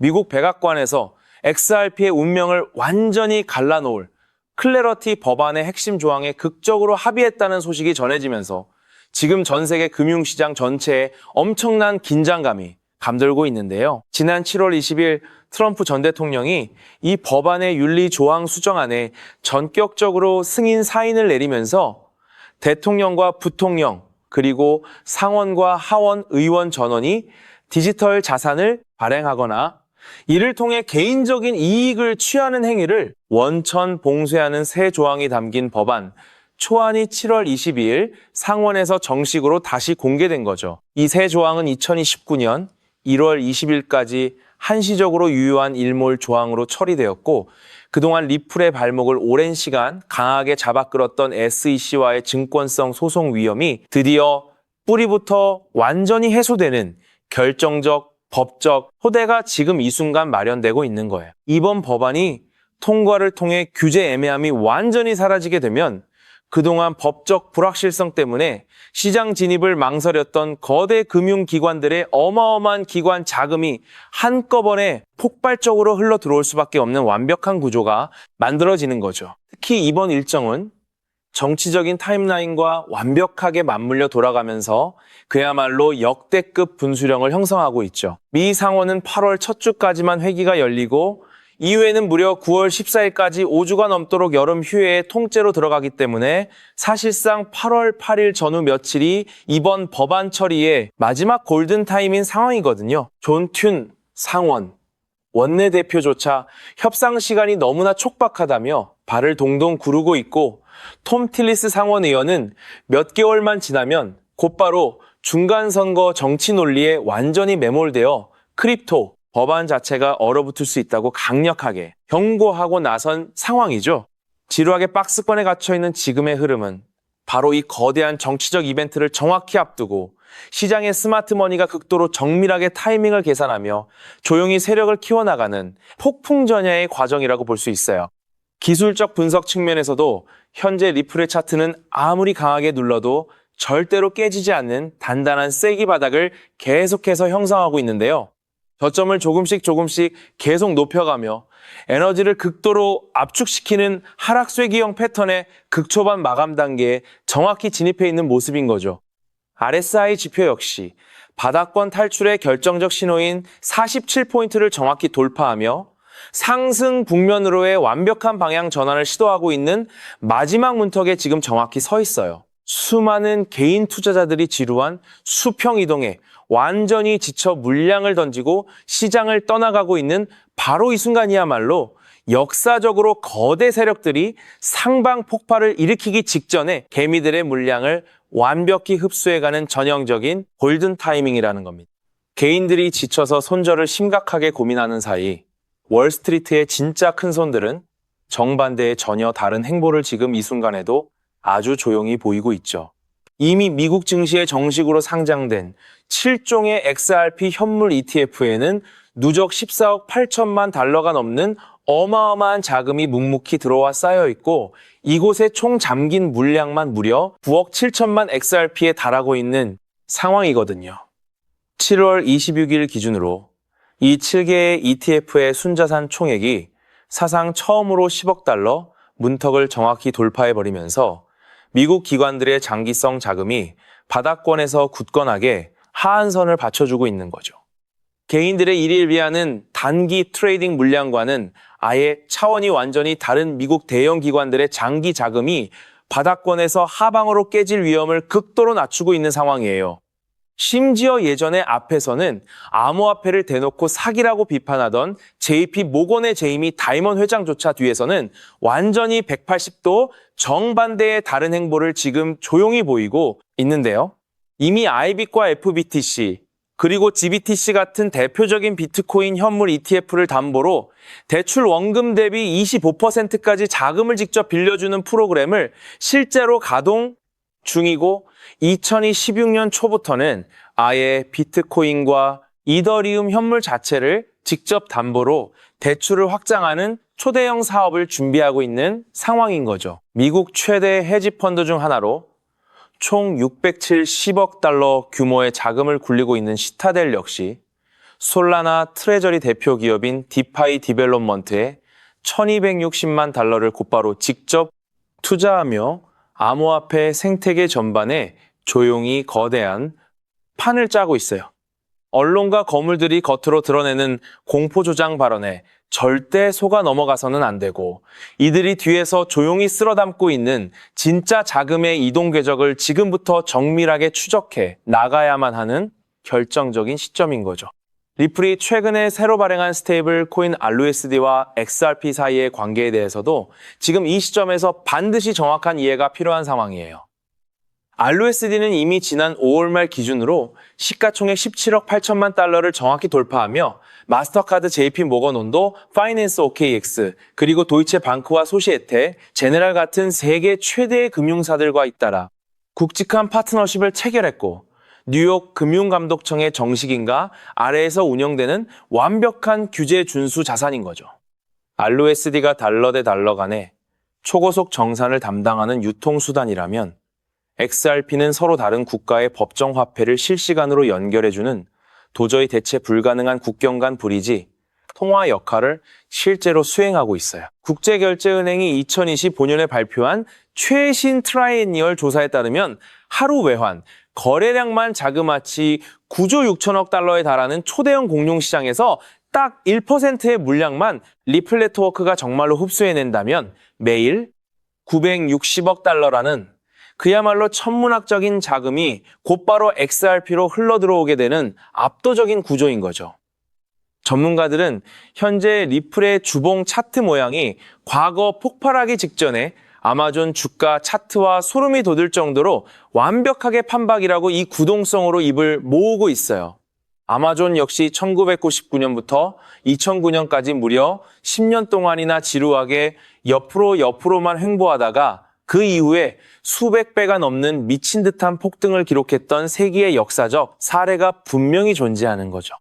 미국 백악관에서 XRP의 운명을 완전히 갈라놓을 클래러티 법안의 핵심 조항에 극적으로 합의했다는 소식이 전해지면서 지금 전 세계 금융시장 전체에 엄청난 긴장감이 감돌고 있는데요. 지난 7월 20일 트럼프 전 대통령이 이 법안의 윤리 조항 수정안에 전격적으로 승인 사인을 내리면서 대통령과 부통령 그리고 상원과 하원 의원 전원이 디지털 자산을 발행하거나 이를 통해 개인적인 이익을 취하는 행위를 원천 봉쇄하는 새 조항이 담긴 법안 초안이 7월 22일 상원에서 정식으로 다시 공개된 거죠. 이 새 조항은 2029년 1월 20일까지 한시적으로 유효한 일몰 조항으로 처리되었고 그동안 리플의 발목을 오랜 시간 강하게 잡아끌었던 SEC와의 증권성 소송 위험이 드디어 뿌리부터 완전히 해소되는 결정적, 법적 토대가 지금 이 순간 마련되고 있는 거예요. 이번 법안이 통과를 통해 규제 애매함이 완전히 사라지게 되면 그동안 법적 불확실성 때문에 시장 진입을 망설였던 거대 금융기관들의 어마어마한 기관 자금이 한꺼번에 폭발적으로 흘러 들어올 수밖에 없는 완벽한 구조가 만들어지는 거죠. 특히 이번 일정은 정치적인 타임라인과 완벽하게 맞물려 돌아가면서 그야말로 역대급 분수령을 형성하고 있죠. 미 상원은 8월 첫 주까지만 회기가 열리고 이후에는 무려 9월 14일까지 5주가 넘도록 여름 휴회에 통째로 들어가기 때문에 사실상 8월 8일 전후 며칠이 이번 법안 처리의 마지막 골든타임인 상황이거든요. 존 튠 상원, 원내대표조차 협상 시간이 너무나 촉박하다며 발을 동동 구르고 있고 톰 틸리스 상원 의원은 몇 개월만 지나면 곧바로 중간선거 정치 논리에 완전히 매몰되어 크립토, 법안 자체가 얼어붙을 수 있다고 강력하게 경고하고 나선 상황이죠. 지루하게 박스권에 갇혀있는 지금의 흐름은 바로 이 거대한 정치적 이벤트를 정확히 앞두고 시장의 스마트머니가 극도로 정밀하게 타이밍을 계산하며 조용히 세력을 키워나가는 폭풍전야의 과정이라고 볼 수 있어요. 기술적 분석 측면에서도 현재 리플의 차트는 아무리 강하게 눌러도 절대로 깨지지 않는 단단한 쐐기 바닥을 계속해서 형성하고 있는데요. 저점을 조금씩 계속 높여가며 에너지를 극도로 압축시키는 하락 쐐기형 패턴의 극초반 마감 단계에 정확히 진입해 있는 모습인 거죠. RSI 지표 역시 바닥권 탈출의 결정적 신호인 47포인트를 정확히 돌파하며 상승 국면으로의 완벽한 방향 전환을 시도하고 있는 마지막 문턱에 지금 정확히 서 있어요. 수많은 개인 투자자들이 지루한 수평 이동에 완전히 지쳐 물량을 던지고 시장을 떠나가고 있는 바로 이 순간이야말로 역사적으로 거대 세력들이 상방 폭발을 일으키기 직전에 개미들의 물량을 완벽히 흡수해가는 전형적인 골든 타이밍이라는 겁니다. 개인들이 지쳐서 손절을 심각하게 고민하는 사이 월스트리트의 진짜 큰 손들은 정반대의 전혀 다른 행보를 지금 이 순간에도 아주 조용히 보이고 있죠. 이미 미국 증시에 정식으로 상장된 7종의 XRP 현물 ETF에는 누적 14억 8천만 달러가 넘는 어마어마한 자금이 묵묵히 들어와 쌓여 있고 이곳에 총 잠긴 물량만 무려 9억 7천만 XRP에 달하고 있는 상황이거든요. 7월 26일 기준으로 이 7개의 ETF의 순자산 총액이 사상 처음으로 10억 달러 문턱을 정확히 돌파해버리면서 미국 기관들의 장기성 자금이 바닥권에서 굳건하게 하한선을 받쳐주고 있는 거죠. 개인들의 일일비하는 단기 트레이딩 물량과는 아예 차원이 완전히 다른 미국 대형 기관들의 장기 자금이 바닥권에서 하방으로 깨질 위험을 극도로 낮추고 있는 상황이에요. 심지어 예전에 앞에서는 암호화폐를 대놓고 사기라고 비판하던 JP 모건의 제이미 다이먼 회장조차 뒤에서는 완전히 180도 정반대의 다른 행보를 지금 조용히 보이고 있는데요. 이미 아이빗과 FBTC 그리고 GBTC 같은 대표적인 비트코인 현물 ETF를 담보로 대출 원금 대비 25%까지 자금을 직접 빌려주는 프로그램을 실제로 가동 중이고 2016년 초부터는 아예 비트코인과 이더리움 현물 자체를 직접 담보로 대출을 확장하는 초대형 사업을 준비하고 있는 상황인 거죠. 미국 최대 헤지펀드 중 하나로 총 670억 달러 규모의 자금을 굴리고 있는 시타델 역시 솔라나 트레저리 대표 기업인 디파이 디벨롭먼트에 1260만 달러를 곧바로 직접 투자하며 암호화폐 생태계 전반에 조용히 거대한 판을 짜고 있어요. 언론과 거물들이 겉으로 드러내는 공포조장 발언에 절대 속아 넘어가서는 안 되고 이들이 뒤에서 조용히 쓸어담고 있는 진짜 자금의 이동 궤적을 지금부터 정밀하게 추적해 나가야만 하는 결정적인 시점인 거죠. 리플이 최근에 새로 발행한 스테이블 코인 RUSD와 XRP 사이의 관계에 대해서도 지금 이 시점에서 반드시 정확한 이해가 필요한 상황이에요. RUSD는 이미 지난 5월 말 기준으로 시가총액 17억 8천만 달러를 정확히 돌파하며 마스터카드 JP 모건온도 파이낸스 OKX 그리고 도이체방크와 소시에테, 제네랄 같은 세계 최대의 금융사들과 잇따라 굵직한 파트너십을 체결했고 뉴욕 금융감독청의 정식인가 아래에서 운영되는 완벽한 규제 준수 자산인 거죠. RUSD가 달러 대 달러 간의 초고속 정산을 담당하는 유통수단이라면 XRP는 서로 다른 국가의 법정 화폐를 실시간으로 연결해주는 도저히 대체 불가능한 국경 간 브리지, 통화 역할을 실제로 수행하고 있어요. 국제결제은행이 2025년에 발표한 최신 트라이애니얼 조사에 따르면 하루 외환, 거래량만 자그마치 9조 6천억 달러에 달하는 초대형 공룡시장에서 딱 1%의 물량만 리플 네트워크가 정말로 흡수해낸다면 매일 960억 달러라는 그야말로 천문학적인 자금이 곧바로 XRP로 흘러들어오게 되는 압도적인 구조인 거죠. 전문가들은 현재 리플의 주봉 차트 모양이 과거 폭발하기 직전에 아마존 주가 차트와 소름이 돋을 정도로 완벽하게 판박이라고 이 구동성으로 입을 모으고 있어요. 아마존 역시 1999년부터 2009년까지 무려 10년 동안이나 지루하게 옆으로만 횡보하다가 그 이후에 수백 배가 넘는 미친 듯한 폭등을 기록했던 세기의 역사적 사례가 분명히 존재하는 거죠.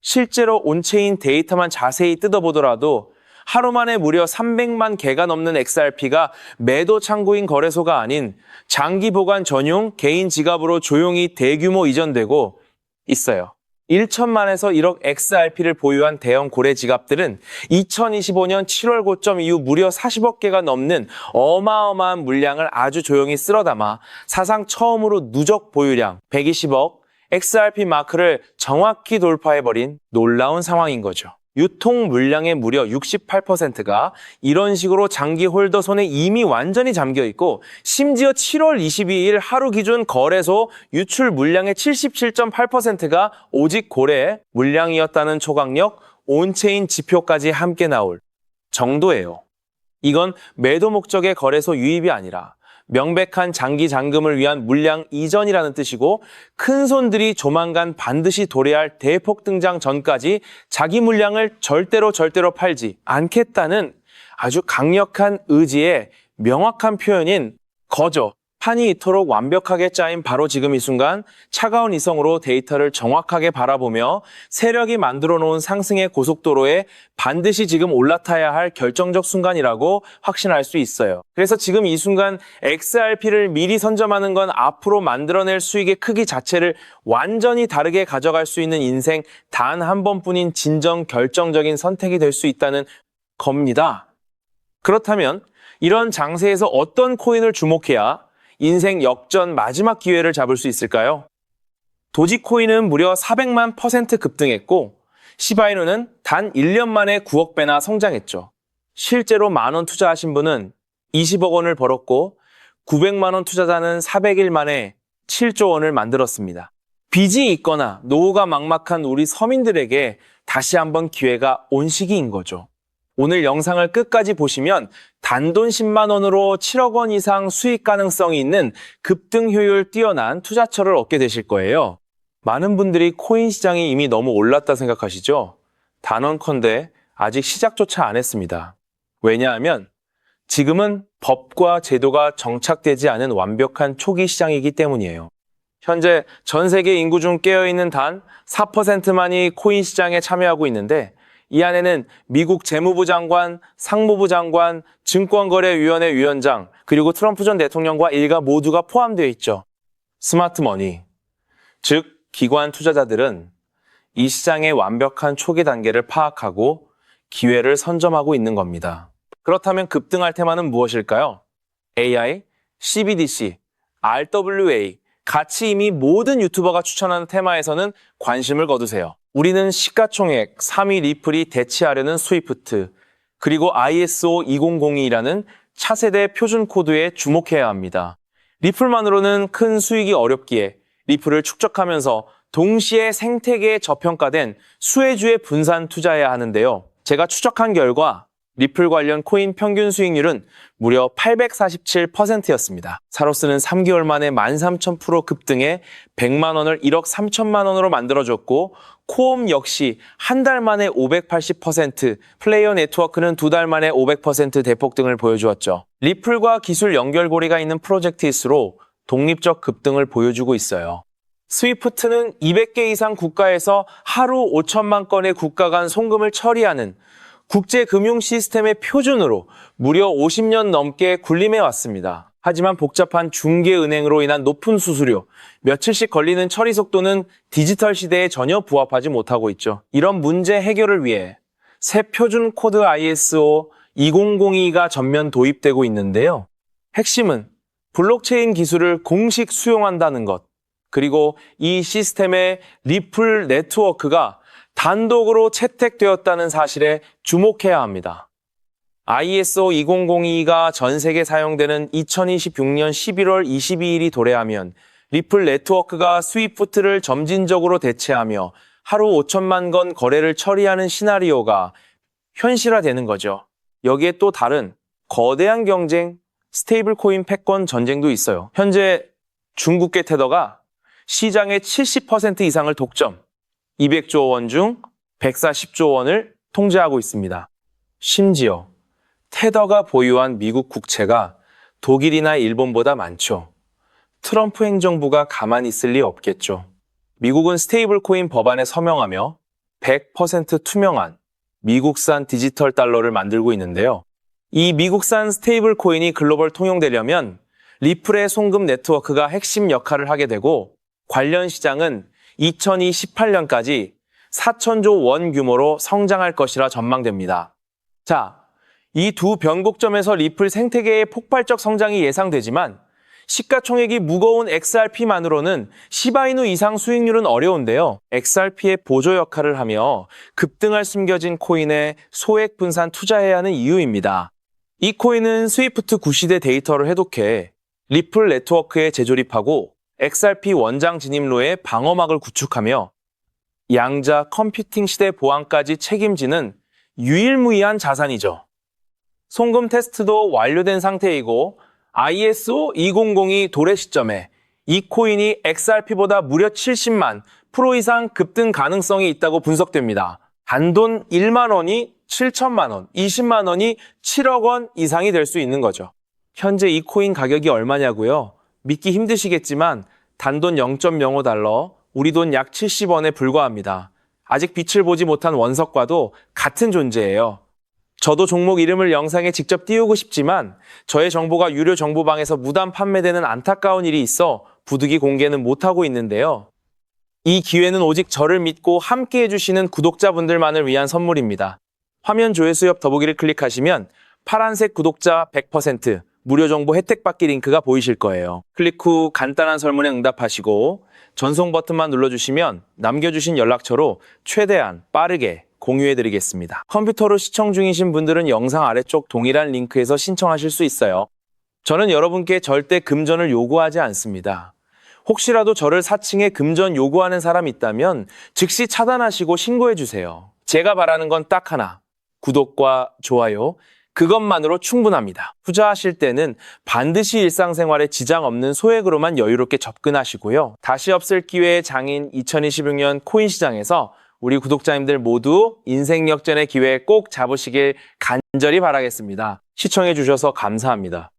실제로 온체인 데이터만 자세히 뜯어보더라도 하루 만에 무려 300만 개가 넘는 XRP가 매도 창구인 거래소가 아닌 장기 보관 전용 개인 지갑으로 조용히 대규모 이전되고 있어요. 1천만에서 1억 XRP를 보유한 대형 고래 지갑들은 2025년 7월 고점 이후 무려 40억 개가 넘는 어마어마한 물량을 아주 조용히 쓸어담아 사상 처음으로 누적 보유량 120억 XRP 마크를 정확히 돌파해버린 놀라운 상황인 거죠. 유통 물량의 무려 68%가 이런 식으로 장기 홀더 손에 이미 완전히 잠겨 있고 심지어 7월 22일 하루 기준 거래소 유출 물량의 77.8%가 오직 고래 물량이었다는 초강력 온체인 지표까지 함께 나올 정도예요. 이건 매도 목적의 거래소 유입이 아니라 명백한 장기 잔금을 위한 물량 이전이라는 뜻이고 큰 손들이 조만간 반드시 도래할 대폭 등장 전까지 자기 물량을 절대로 팔지 않겠다는 아주 강력한 의지의 명확한 표현인 거죠. 판이 이토록 완벽하게 짜인 바로 지금 이 순간 차가운 이성으로 데이터를 정확하게 바라보며 세력이 만들어 놓은 상승의 고속도로에 반드시 지금 올라타야 할 결정적 순간이라고 확신할 수 있어요. 그래서 지금 이 순간 XRP를 미리 선점하는 건 앞으로 만들어낼 수익의 크기 자체를 완전히 다르게 가져갈 수 있는 인생 단 한 번뿐인 진정 결정적인 선택이 될 수 있다는 겁니다. 그렇다면 이런 장세에서 어떤 코인을 주목해야 인생 역전 마지막 기회를 잡을 수 있을까요? 도지코인은 무려 400만 % 급등했고 시바이누는 단 1년 만에 9억 배나 성장했죠. 실제로 만원 투자하신 분은 20억 원을 벌었고 900만 원 투자자는 400일 만에 7조 원을 만들었습니다. 빚이 있거나 노후가 막막한 우리 서민들에게 다시 한번 기회가 온 시기인 거죠. 오늘 영상을 끝까지 보시면 단돈 10만 원으로 7억 원 이상 수익 가능성이 있는 급등 효율 뛰어난 투자처를 얻게 되실 거예요. 많은 분들이 코인 시장이 이미 너무 올랐다 생각하시죠? 단언컨대 아직 시작조차 안 했습니다. 왜냐하면 지금은 법과 제도가 정착되지 않은 완벽한 초기 시장이기 때문이에요. 현재 전 세계 인구 중 깨어있는 단 4%만이 코인 시장에 참여하고 있는데 이 안에는 미국 재무부 장관, 상무부 장관, 증권거래위원회 위원장, 그리고 트럼프 전 대통령과 일가 모두가 포함되어 있죠. 스마트머니, 즉 기관 투자자들은 이 시장의 완벽한 초기 단계를 파악하고 기회를 선점하고 있는 겁니다. 그렇다면 급등할 테마는 무엇일까요? AI, CBDC, RWA, 같이 이미 모든 유튜버가 추천하는 테마에서는 관심을 거두세요. 우리는 시가총액 3위 리플이 대체하려는 스위프트, 그리고 ISO 2002라는 차세대 표준 코드에 주목해야 합니다. 리플만으로는 큰 수익이 어렵기에 리플을 축적하면서 동시에 생태계에 저평가된 수혜주에 분산 투자해야 하는데요. 제가 추적한 결과 리플 관련 코인 평균 수익률은 무려 847%였습니다. 사로스는 3개월 만에 13,000% 급등해 100만 원을 1억 3천만 원으로 만들어줬고 코엄 역시 한 달 만에 580%, 플레이어 네트워크는 2달 만에 500% 대폭등을 보여주었죠. 리플과 기술 연결고리가 있는 프로젝트일수록 독립적 급등을 보여주고 있어요. 스위프트는 200개 이상 국가에서 하루 5천만 건의 국가 간 송금을 처리하는 국제 금융 시스템의 표준으로 무려 50년 넘게 군림해 왔습니다. 하지만 복잡한 중개은행으로 인한 높은 수수료, 며칠씩 걸리는 처리 속도는 디지털 시대에 전혀 부합하지 못하고 있죠. 이런 문제 해결을 위해 새 표준 코드 ISO 2002가 전면 도입되고 있는데요. 핵심은 블록체인 기술을 공식 수용한다는 것, 그리고 이 시스템의 리플 네트워크가 단독으로 채택되었다는 사실에 주목해야 합니다. ISO 2002가 전 세계 사용되는 2026년 11월 22일이 도래하면 리플 네트워크가 스위프트를 점진적으로 대체하며 하루 5천만 건 거래를 처리하는 시나리오가 현실화되는 거죠. 여기에 또 다른 거대한 경쟁, 스테이블 코인 패권 전쟁도 있어요. 현재 중국계 테더가 시장의 70% 이상을 독점, 200조 원 중 140조 원을 통제하고 있습니다. 심지어 테더가 보유한 미국 국채가 독일이나 일본보다 많죠. 트럼프 행정부가 가만히 있을 리 없겠죠. 미국은 스테이블 코인 법안에 서명하며 100% 투명한 미국산 디지털 달러를 만들고 있는데요. 이 미국산 스테이블 코인이 글로벌 통용되려면 리플의 송금 네트워크가 핵심 역할을 하게 되고 관련 시장은 2028년까지 4천조 원 규모로 성장할 것이라 전망됩니다. 자, 이 두 변곡점에서 리플 생태계의 폭발적 성장이 예상되지만 시가총액이 무거운 XRP만으로는 시바이누 이상 수익률은 어려운데요. XRP의 보조 역할을 하며 급등할 숨겨진 코인에 소액 분산 투자해야 하는 이유입니다. 이 코인은 스위프트 구시대 데이터를 해독해 리플 네트워크에 재조립하고 XRP 원장 진입로에 방어막을 구축하며 양자 컴퓨팅 시대 보안까지 책임지는 유일무이한 자산이죠. 송금 테스트도 완료된 상태이고 ISO 2002 도래 시점에 이 코인이 XRP보다 무려 70만 프로 이상 급등 가능성이 있다고 분석됩니다. 단돈 1만 원이 7천만 원, 20만 원이 7억 원 이상이 될 수 있는 거죠. 현재 이 코인 가격이 얼마냐고요? 믿기 힘드시겠지만 단돈 0.05달러, 우리 돈 약 70원에 불과합니다. 아직 빛을 보지 못한 원석과도 같은 존재예요. 저도 종목 이름을 영상에 직접 띄우고 싶지만 저의 정보가 유료 정보방에서 무단 판매되는 안타까운 일이 있어 부득이 공개는 못하고 있는데요. 이 기회는 오직 저를 믿고 함께 해주시는 구독자분들만을 위한 선물입니다. 화면 조회수 옆 더보기를 클릭하시면 파란색 구독자 100% 무료 정보 혜택 받기 링크가 보이실 거예요. 클릭 후 간단한 설문에 응답하시고 전송 버튼만 눌러주시면 남겨주신 연락처로 최대한 빠르게 공유해드리겠습니다. 컴퓨터로 시청 중이신 분들은 영상 아래쪽 동일한 링크에서 신청하실 수 있어요. 저는 여러분께 절대 금전을 요구하지 않습니다. 혹시라도 저를 사칭해 금전 요구하는 사람 있다면 즉시 차단하시고 신고해주세요. 제가 바라는 건 딱 하나, 구독과 좋아요, 그것만으로 충분합니다. 투자하실 때는 반드시 일상생활에 지장 없는 소액으로만 여유롭게 접근하시고요. 다시 없을 기회의 장인 2026년 코인 시장에서 우리 구독자님들 모두 인생 역전의 기회 꼭 잡으시길 간절히 바라겠습니다. 시청해 주셔서 감사합니다.